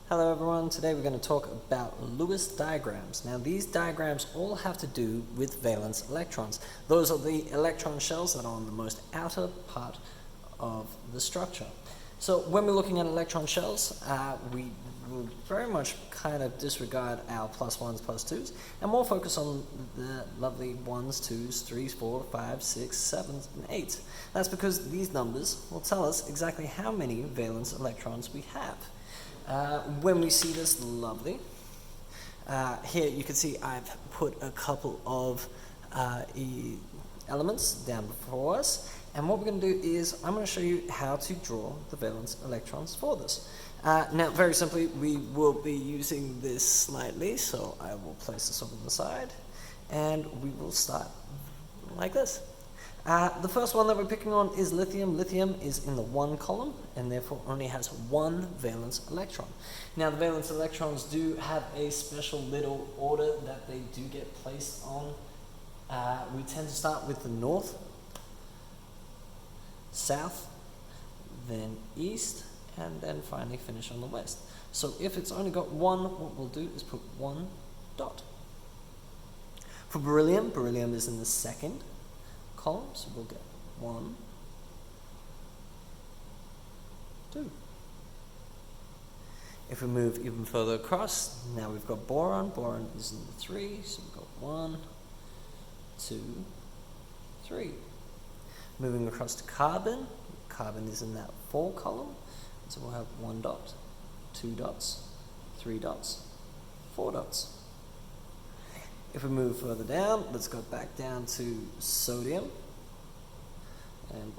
Hello everyone, today we're going to talk about Lewis diagrams. Now these diagrams all have to do with valence electrons. Those are the electron shells that are on the most outer part of the structure. So when we're looking at electron shells, we will very much kind of disregard our plus ones, plus twos, and more focus on the lovely ones, twos, threes, 4, 5, 6, 7, and 8. That's because these numbers will tell us exactly how many valence electrons we have. When we see this lovely, here you can see I've put a couple of elements down before us, and what we're going to do is I'm going to show you how to draw the valence electrons for this. Now very simply we will be using this slightly, so I will place this over the side and we will start like this. The first one that we're picking on is lithium. Lithium is in the 1 column and therefore only has 1 valence electron. Now the valence electrons do have a special little order that they do get placed on. We tend to start with the north, south, then east, and then finally finish on the west. So if it's only got 1, what we'll do is put 1 dot. For beryllium, beryllium is in the 2nd column, so we'll get 1, 2. If we move even further across, now we've got boron. Boron is in the 3, so we've got 1, 2, 3. Moving across to carbon, carbon is in that 4 column, so we'll have 1 dot, 2 dots, 3 dots, 4 dots. If we move further down, let's go back down to sodium. And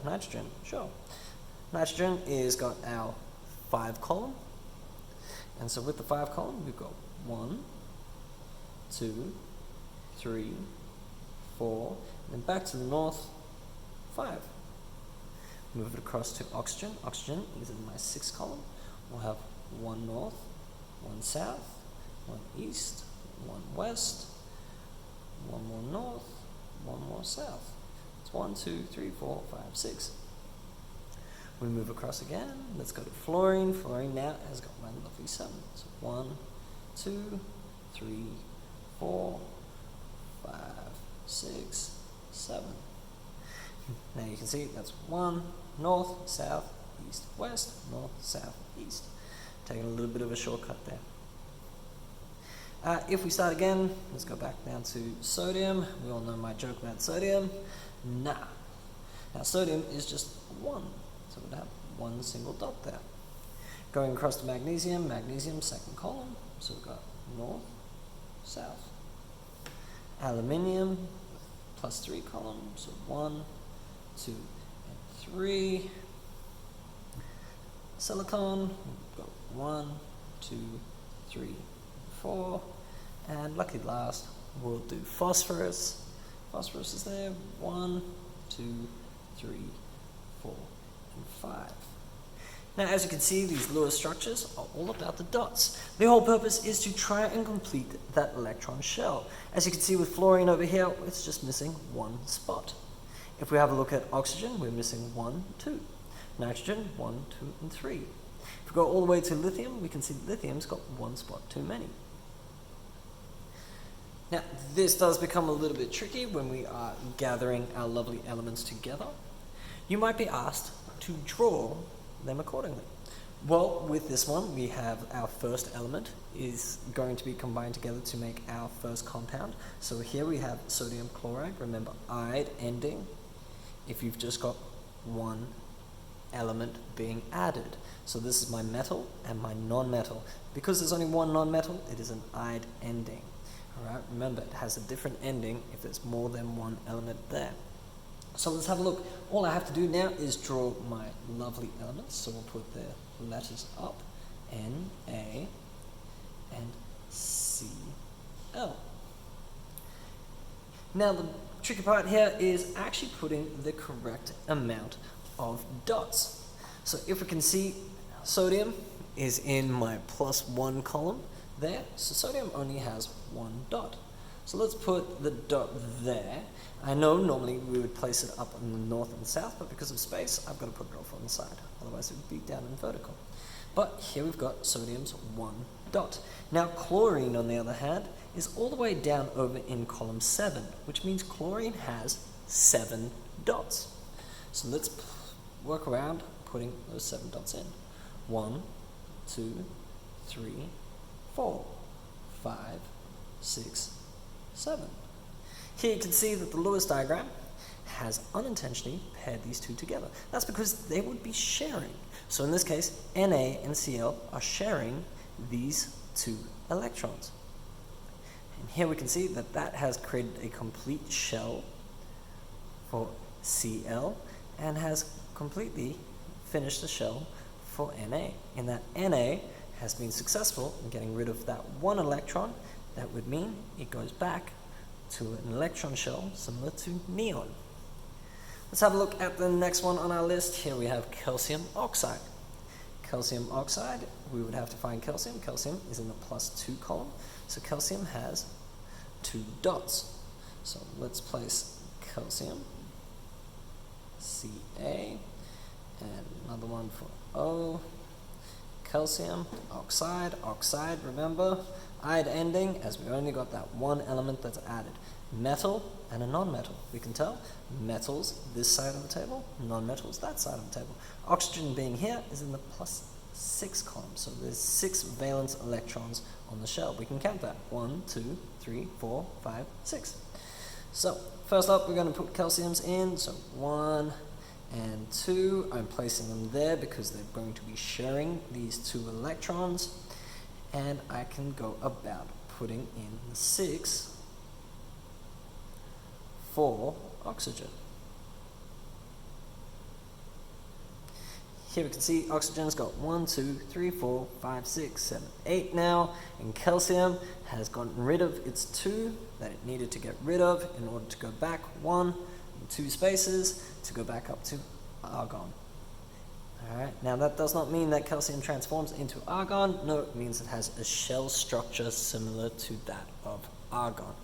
nitrogen, sure. Nitrogen is got our 5 column. And so with the 5 column, we've got 1, 2, 3, 4, and then back to the north, 5. Move it across to oxygen. Oxygen is in my 6th column. We'll have 1 north, 1 south, 1 east, 1 west, 1 more north, 1 more south. It's 1, 2, 3, 4, 5, 6. We move across again. Let's go to fluorine. Fluorine now has got my lovely 7. So 1, 2, 3, 4, 5, 6, 7. Now you can see that's 1 north, south, east, west, north, south, east. Taking a little bit of a shortcut there. If we start again, let's go back down to sodium. We all know my joke about sodium. Nah. Now sodium is just 1, so we'd have 1 single dot there. Going across to magnesium, magnesium 2nd column, so we've got north, south. Aluminium, plus 3 column, so 1, 2, and 3. Silicon, we've got 1, 2, 3, 4. And lucky last, we'll do phosphorus. Phosphorus is there, 1, 2, 3, 4, and 5. Now, as you can see, these Lewis structures are all about the dots. The whole purpose is to try and complete that electron shell. As you can see with fluorine over here, it's just missing 1 spot. If we have a look at oxygen, we're missing 1, 2. Nitrogen, 1, 2, and 3. If we go all the way to lithium, we can see lithium's got 1 spot too many. Now, this does become a little bit tricky when we are gathering our lovely elements together. You might be asked to draw them accordingly. Well, with this one, we have our first element is going to be combined together to make our first compound. So here we have sodium chloride. Remember, "ide" ending if you've just got 1 element being added. So this is my metal and my non-metal. Because there's only 1 non-metal, it is an "ide" ending. Alright, remember, it has a different ending if there's more than 1 element there. So let's have a look. All I have to do now is draw my lovely elements. So we'll put the letters up, N, A, and C, L. Now the tricky part here is actually putting the correct amount of dots. So if we can see, sodium is in my plus 1 column there. So sodium only has 1 dot. So let's put the dot there. I know normally we would place it up in the north and south, but because of space, I've got to put it off on the side. Otherwise it would be down in vertical. But here we've got sodium's 1 dot. Now chlorine, on the other hand, is all the way down over in column 7, which means chlorine has 7 dots. So let's work around putting those 7 dots in. 1, 2, 3, 4, 5, 6, 7. Here you can see that the Lewis diagram has unintentionally paired these two together. That's because they would be sharing. So in this case, Na and Cl are sharing these 2 electrons. And here we can see that that has created a complete shell for Cl and has completely finished the shell for Na. In that Na has been successful in getting rid of that 1 electron. That would mean it goes back to an electron shell similar to neon. Let's have a look at the next one on our list. Here we have calcium oxide. Calcium oxide, we would have to find calcium. Calcium is in the +2 column, so calcium has 2 dots. So let's place calcium, Ca, and another one for O. Calcium oxide, oxide, remember, ide ending, as we only got that 1 element that's added. Metal and a non-metal. We can tell metals this side of the table, non-metals that side of the table. Oxygen being here is in the +6 column, so there's 6 valence electrons on the shell. We can count that. 1, 2, 3, 4, 5, 6. So first up, we're going to put calciums in. So 1 and 2, I'm placing them there because they're going to be sharing these 2 electrons. And I can go about putting in the 6 for oxygen. Here we can see oxygen's got 1, 2, 3, 4, 5, 6, 7, 8 now, and calcium has gotten rid of its 2 that it needed to get rid of in order to go back 1 and 2 spaces to go back up to argon. Alright, now that does not mean that calcium transforms into argon. No, it means it has a shell structure similar to that of argon.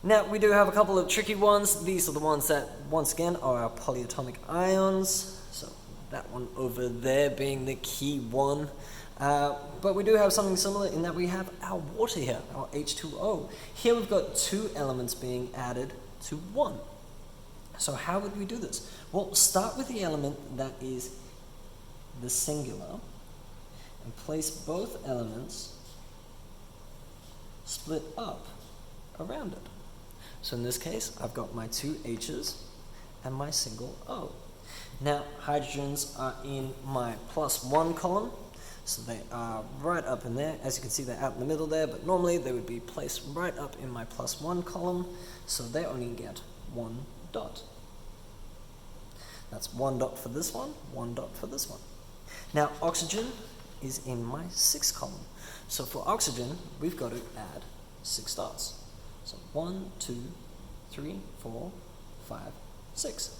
Now, we do have a couple of tricky ones. These are the ones that, once again, are our polyatomic ions. So that one over there being the key one. But we do have something similar in that we have our water here, our H2O. Here we've got 2 elements being added to 1. So how would we do this? Well, start with the element that is the singular and place both elements split up around it. So in this case, I've got my 2 H's and my single O. Now, hydrogens are in my +1 column, so they are right up in there. As you can see, they're out in the middle there, but normally they would be placed right up in my +1 column, so they only get 1 dot. That's 1 dot for this one, 1 dot for this one. Now, oxygen is in my 6th column. So for oxygen, we've got to add 6 dots. So 1, 2, 3, 4, 5, 6.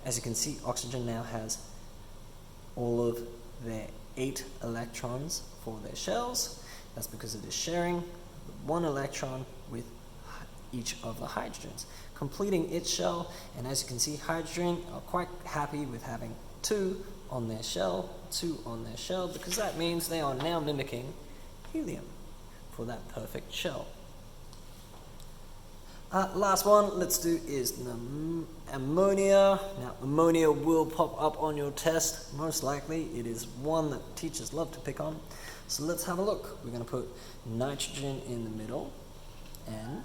As you can see, oxygen now has all of their 8 electrons for their shells. That's because it is sharing 1 electron with each of the hydrogens, completing its shell. And as you can see, hydrogen are quite happy with having 2 on their shell, 2 on their shell, because that means they are now mimicking helium for that perfect shell. Last one, let's do is ammonia. Now, ammonia will pop up on your test, most likely. It is one that teachers love to pick on. So let's have a look. We're going to put nitrogen in the middle, and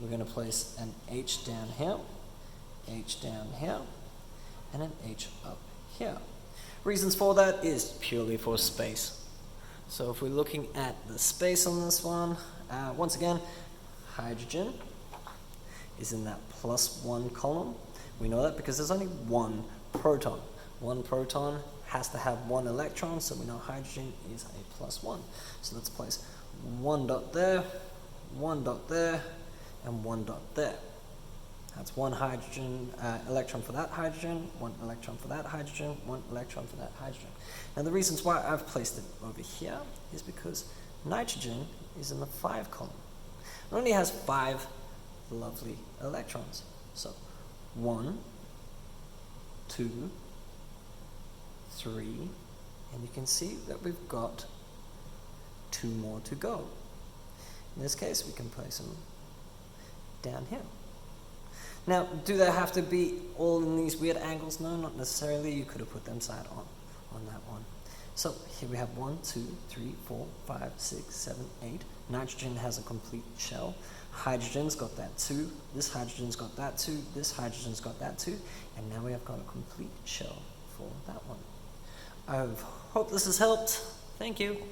we're going to place an H down here, H down here, and an H up here. Reasons for that is purely for space. So if we're looking at the space on this one, once again, hydrogen is in that +1 column. We know that because there's only 1 proton. 1 proton has to have 1 electron, so we know hydrogen is a +1. So let's place 1 dot there, 1 dot there, and 1 dot there. That's 1 hydrogen electron for that hydrogen, 1 electron for that hydrogen, 1 electron for that hydrogen. Now the reasons why I've placed it over here is because nitrogen is in the 5 column. It only has 5 lovely electrons. So 1, 2, 3, and you can see that we've got 2 more to go. In this case, we can place them down here. Now, do they have to be all in these weird angles? No, not necessarily. You could have put them side on that one. So here we have 1, 2, 3, 4, 5, 6, 7, 8. Nitrogen has a complete shell. Hydrogen's got that too. This hydrogen's got that too. This hydrogen's got that too. And now we have got a complete shell for that one. I hope this has helped. Thank you.